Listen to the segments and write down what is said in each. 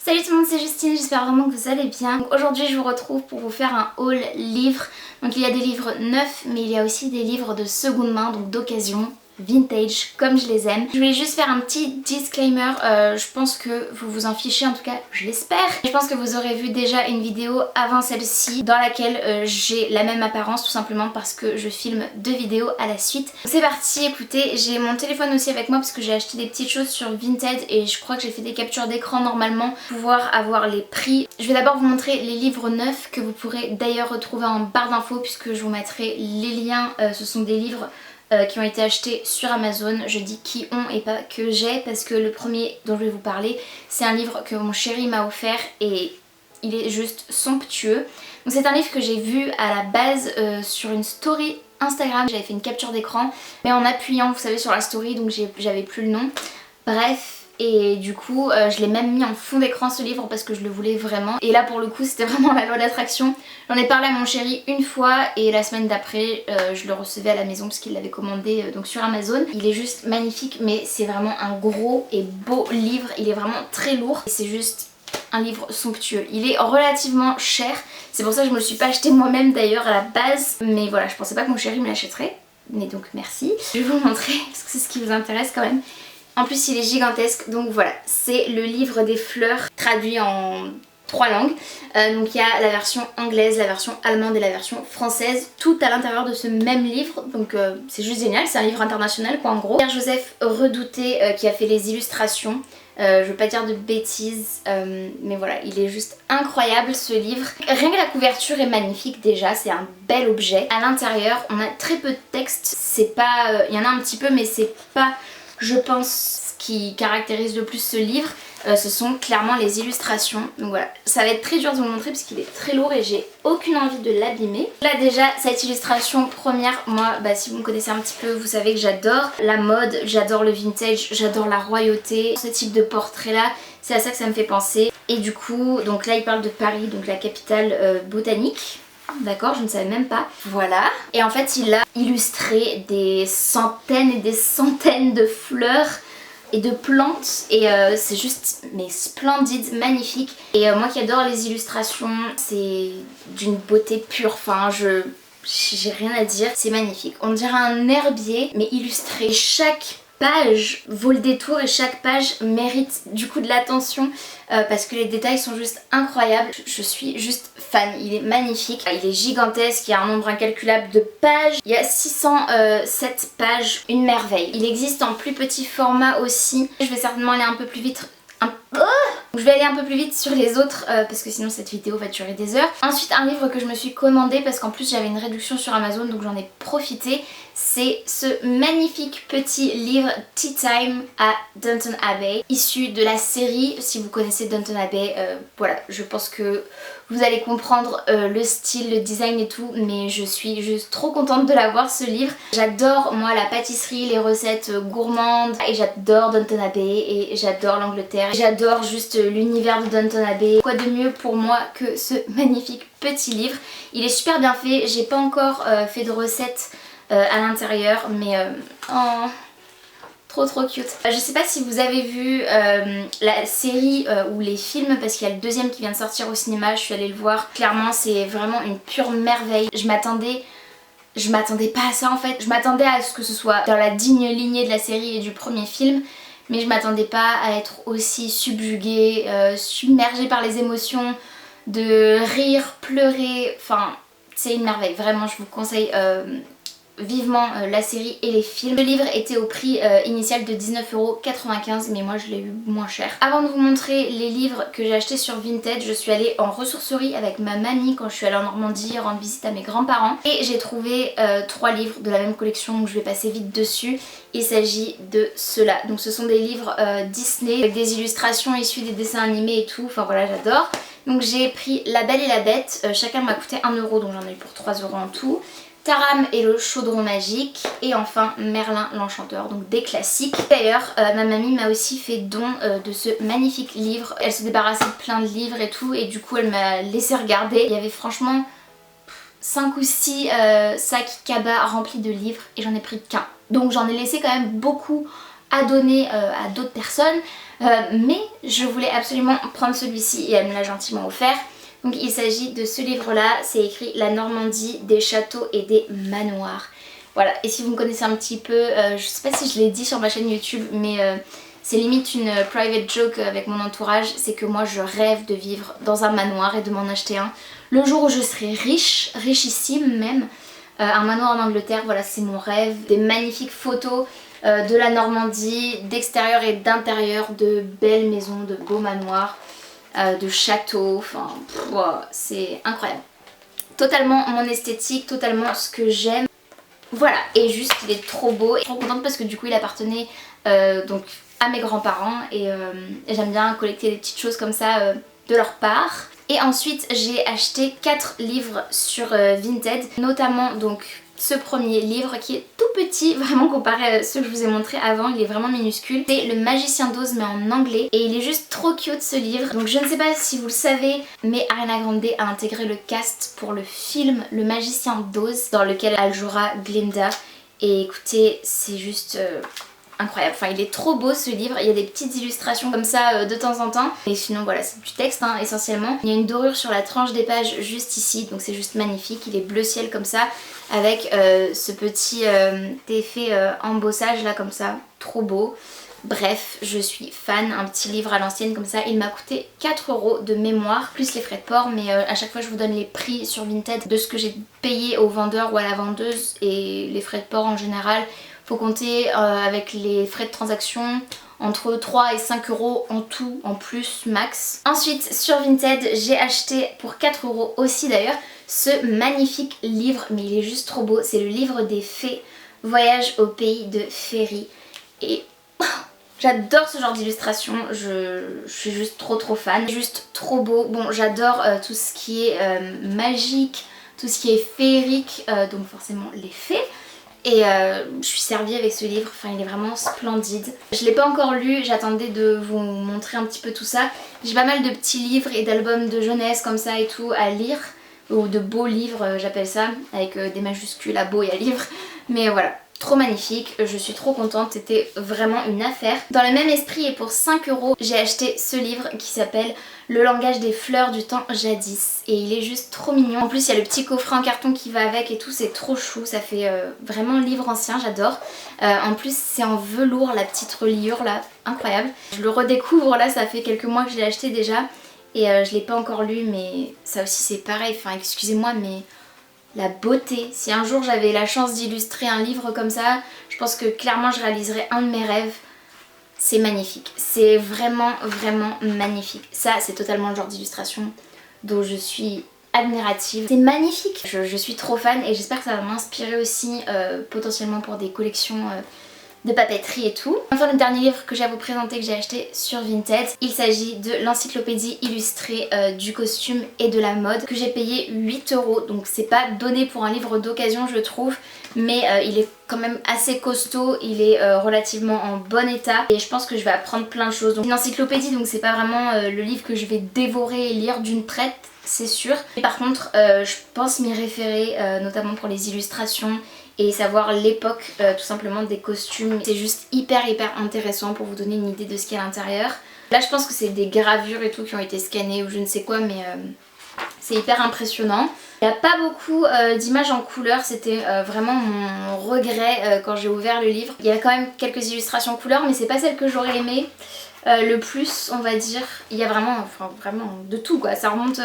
Salut tout le monde, c'est Justine, j'espère vraiment que vous allez bien. Aujourd'hui je vous retrouve pour vous faire un haul livre. Donc il y a des livres neufs mais il y a aussi des livres de seconde main, donc d'occasion, vintage comme je les aime. Je voulais juste faire un petit disclaimer, je pense que vous vous en fichez, en tout cas je l'espère. Je pense que vous aurez vu déjà une vidéo avant celle-ci dans laquelle j'ai la même apparence tout simplement parce que je filme 2 vidéos à la suite. C'est parti, écoutez, j'ai mon téléphone aussi avec moi parce que j'ai acheté des petites choses sur Vinted et je crois que j'ai fait des captures d'écran normalement pour pouvoir avoir les prix. Je vais d'abord vous montrer les livres neufs que vous pourrez d'ailleurs retrouver en barre d'infos puisque je vous mettrai les liens, ce sont des livres qui ont été achetés sur Amazon. Je dis qui ont et pas que j'ai parce que le premier dont je vais vous parler c'est un livre que mon chéri m'a offert et il est juste somptueux. Donc c'est un livre que j'ai vu à la base sur une story Instagram. J'avais fait une capture d'écran mais en appuyant vous savez sur la story, donc j'avais plus le nom. Bref, et du coup je l'ai même mis en fond d'écran ce livre parce que je le voulais vraiment. Et là pour le coup c'était vraiment la loi d'attraction. J'en ai parlé à mon chéri une fois et la semaine d'après je le recevais à la maison parce qu'il l'avait commandé donc sur Amazon. Il est juste magnifique mais c'est vraiment un gros et beau livre. Il est vraiment très lourd et c'est juste un livre somptueux. Il est relativement cher, c'est pour ça que je me le suis pas acheté moi-même d'ailleurs à la base. Mais voilà, je pensais pas que mon chéri me l'achèterait. Mais donc merci. Je vais vous montrer parce que c'est ce qui vous intéresse quand même. En plus il est gigantesque, donc voilà, c'est le livre des fleurs traduit en 3 langues. Donc il y a la version anglaise, la version allemande et la version française, tout à l'intérieur de ce même livre, donc c'est juste génial, c'est un livre international quoi en gros. Pierre-Joseph Redouté qui a fait les illustrations. Je veux pas dire de bêtises mais voilà, il est juste incroyable ce livre. Rien que la couverture est magnifique déjà, c'est un bel objet. À l'intérieur on a très peu de texte, c'est pas... il y en a un petit peu mais c'est pas... je pense ce qui caractérise le plus ce livre, ce sont clairement les illustrations. Donc voilà, ça va être très dur de vous le montrer parce qu'il est très lourd et j'ai aucune envie de l'abîmer. Là déjà, cette illustration première, moi si vous me connaissez un petit peu, vous savez que j'adore la mode, j'adore le vintage, j'adore la royauté. Ce type de portrait là, c'est à ça que ça me fait penser. Et du coup, donc là il parle de Paris, donc la capitale botanique. D'accord, je ne savais même pas. Voilà. Et en fait il a illustré des centaines et des centaines de fleurs et de plantes et c'est juste mais splendide, magnifique. Et moi qui adore les illustrations, c'est d'une beauté pure, enfin j'ai rien à dire, c'est magnifique. On dirait un herbier mais illustré. Chaque page vaut le détour et chaque page mérite du coup de l'attention parce que les détails sont juste incroyables. Je suis juste fan, il est magnifique, il est gigantesque, il y a un nombre incalculable de pages, il y a 607 pages, une merveille. Il existe en plus petit format aussi, je vais certainement aller un peu plus vite. Je vais aller un peu plus vite sur les autres parce que sinon cette vidéo va durer des heures. Ensuite un livre que je me suis commandé parce qu'en plus j'avais une réduction sur Amazon donc j'en ai profité. C'est ce magnifique petit livre Tea Time à Downton Abbey, issu de la série. Si vous connaissez Downton Abbey, voilà, je pense que vous allez comprendre le style, le design et tout, mais je suis juste trop contente de l'avoir ce livre. J'adore moi la pâtisserie, les recettes gourmandes et j'adore Downton Abbey et j'adore l'Angleterre. J'adore juste l'univers de Downton Abbey. Quoi de mieux pour moi que ce magnifique petit livre. Il est super bien fait, j'ai pas encore fait de recettes à l'intérieur mais oh, trop cute. Je sais pas si vous avez vu la série ou les films parce qu'il y a le deuxième qui vient de sortir au cinéma, je suis allée le voir. Clairement c'est vraiment une pure merveille. Je m'attendais pas à ça en fait. Je m'attendais à ce que ce soit dans la digne lignée de la série et du premier film, mais je m'attendais pas à être aussi subjuguée, submergée par les émotions, de rire, pleurer, enfin c'est une merveille. Vraiment je vous conseille vivement la série et les films. Le livre était au prix initial de 19,95 € mais moi je l'ai eu moins cher. Avant de vous montrer les livres que j'ai achetés sur Vinted, je suis allée en ressourcerie avec ma mamie quand je suis allée en Normandie rendre visite à mes grands-parents et j'ai trouvé 3 livres de la même collection donc je vais passer vite dessus. Il s'agit de ceux-là. Donc ce sont des livres Disney avec des illustrations issues des dessins animés et tout, enfin voilà j'adore. Donc j'ai pris La Belle et la Bête, chacun m'a coûté 1 € donc j'en ai eu pour 3 € en tout. Taram et le chaudron magique et enfin Merlin l'enchanteur, donc des classiques. D'ailleurs ma mamie m'a aussi fait don de ce magnifique livre. Elle se débarrassait de plein de livres et tout et du coup elle m'a laissé regarder. Il y avait franchement 5 ou 6 sacs cabas remplis de livres et j'en ai pris qu'un. Donc j'en ai laissé quand même beaucoup à donner à d'autres personnes. Mais je voulais absolument prendre celui-ci et elle me l'a gentiment offert. Donc il s'agit de ce livre-là, c'est écrit La Normandie, des châteaux et des manoirs. Voilà, et si vous me connaissez un petit peu, je sais pas si je l'ai dit sur ma chaîne YouTube, mais c'est limite une private joke avec mon entourage, c'est que moi je rêve de vivre dans un manoir et de m'en acheter un. Le jour où je serai riche, richissime même, un manoir en Angleterre, voilà c'est mon rêve. Des magnifiques photos de la Normandie, d'extérieur et d'intérieur, de belles maisons, de beaux manoirs, de châteaux, enfin wow, c'est incroyable. Totalement mon esthétique, totalement ce que j'aime. Voilà, et juste il est trop beau et trop contente parce que du coup il appartenait donc à mes grands-parents et j'aime bien collecter des petites choses comme ça de leur part. Et ensuite j'ai acheté 4 livres sur Vinted, notamment donc ce premier livre qui est tout petit, vraiment comparé à ceux que je vous ai montré avant, il est vraiment minuscule. C'est Le Magicien d'Oz mais en anglais et il est juste trop cute ce livre. Donc je ne sais pas si vous le savez, mais Ariana Grande a intégré le cast pour le film Le Magicien d'Oz dans lequel elle jouera Glinda. Et écoutez, c'est juste incroyable, enfin il est trop beau ce livre, il y a des petites illustrations comme ça de temps en temps. Et sinon voilà, c'est du texte hein, essentiellement. Il y a une dorure sur la tranche des pages juste ici, donc c'est juste magnifique. Il est bleu ciel comme ça, avec ce petit effet embossage là comme ça, trop beau. Bref, je suis fan, un petit livre à l'ancienne comme ça, il m'a coûté 4 € de mémoire, plus les frais de port, mais à chaque fois je vous donne les prix sur Vinted de ce que j'ai payé au vendeur ou à la vendeuse et les frais de port en général. Faut compter avec les frais de transaction entre 3 et 5 € en tout, en plus max. Ensuite sur Vinted j'ai acheté pour 4 € aussi d'ailleurs ce magnifique livre, mais il est juste trop beau, c'est le livre des fées, Voyage au pays de Féerie. Et j'adore ce genre d'illustration, je suis juste trop fan, juste trop beau. Bon j'adore tout ce qui est magique, tout ce qui est féerique, donc forcément les fées. Et je suis servie avec ce livre, enfin il est vraiment splendide. Je l'ai pas encore lu, j'attendais de vous montrer un petit peu tout ça. J'ai pas mal de petits livres et d'albums de jeunesse comme ça et tout à lire, ou de beaux livres j'appelle ça, avec des majuscules à beau et à livre. Mais voilà, trop magnifique, je suis trop contente, c'était vraiment une affaire. Dans le même esprit et pour 5 €, j'ai acheté ce livre qui s'appelle Le langage des fleurs du temps jadis. Et il est juste trop mignon. En plus il y a le petit coffret en carton qui va avec et tout, c'est trop chou, ça fait vraiment livre ancien, j'adore. En plus c'est en velours, la petite reliure là, incroyable. Je le redécouvre là, ça fait quelques mois que je l'ai acheté déjà. Et je l'ai pas encore lu, mais ça aussi c'est pareil, enfin excusez-moi mais... la beauté, si un jour j'avais la chance d'illustrer un livre comme ça, je pense que clairement je réaliserais un de mes rêves. C'est magnifique, c'est vraiment magnifique. Ça c'est totalement le genre d'illustration dont je suis admirative. C'est magnifique, je suis trop fan et j'espère que ça va m'inspirer aussi potentiellement pour des collections de papeterie et tout. Enfin le dernier livre que j'ai à vous présenter que j'ai acheté sur Vinted, il s'agit de l'encyclopédie illustrée du costume et de la mode que j'ai payé 8 €, donc c'est pas donné pour un livre d'occasion je trouve, mais il est quand même assez costaud, il est relativement en bon état et je pense que je vais apprendre plein de choses. Donc une encyclopédie, donc c'est pas vraiment le livre que je vais dévorer et lire d'une traite, c'est sûr. Mais par contre je pense m'y référer notamment pour les illustrations et savoir l'époque tout simplement des costumes. C'est juste hyper intéressant pour vous donner une idée de ce qu'il y a à l'intérieur. Là je pense que c'est des gravures et tout qui ont été scannées ou je ne sais quoi, mais c'est hyper impressionnant. Il n'y a pas beaucoup d'images en couleur, c'était vraiment mon regret quand j'ai ouvert le livre. Il y a quand même quelques illustrations en couleur mais c'est pas celle que j'aurais aimé le plus on va dire. Il y a vraiment, enfin, vraiment de tout quoi, ça remonte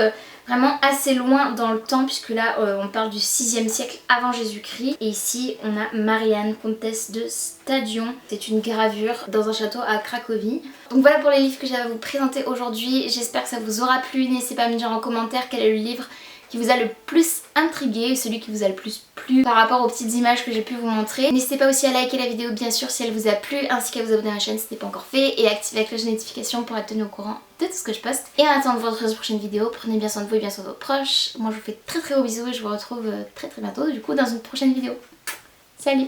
vraiment assez loin dans le temps puisque là on parle du 6e siècle avant Jésus-Christ. Et ici on a Marianne, comtesse de Stadion. C'est une gravure dans un château à Cracovie. Donc voilà pour les livres que j'avais à vous présenter aujourd'hui. J'espère que ça vous aura plu. N'hésitez pas à me dire en commentaire quel est le livre qui vous a le plus intrigué, celui qui vous a le plus plu par rapport aux petites images que j'ai pu vous montrer. N'hésitez pas aussi à liker la vidéo bien sûr si elle vous a plu, ainsi qu'à vous abonner à la chaîne si ce n'est pas encore fait et à activer la cloche de notification pour être tenu au courant de tout ce que je poste. Et en attendant de vous retrouver dans une prochaine vidéo, prenez bien soin de vous et bien soin de vos proches. Moi je vous fais très gros bisous et je vous retrouve très bientôt du coup dans une prochaine vidéo. Salut!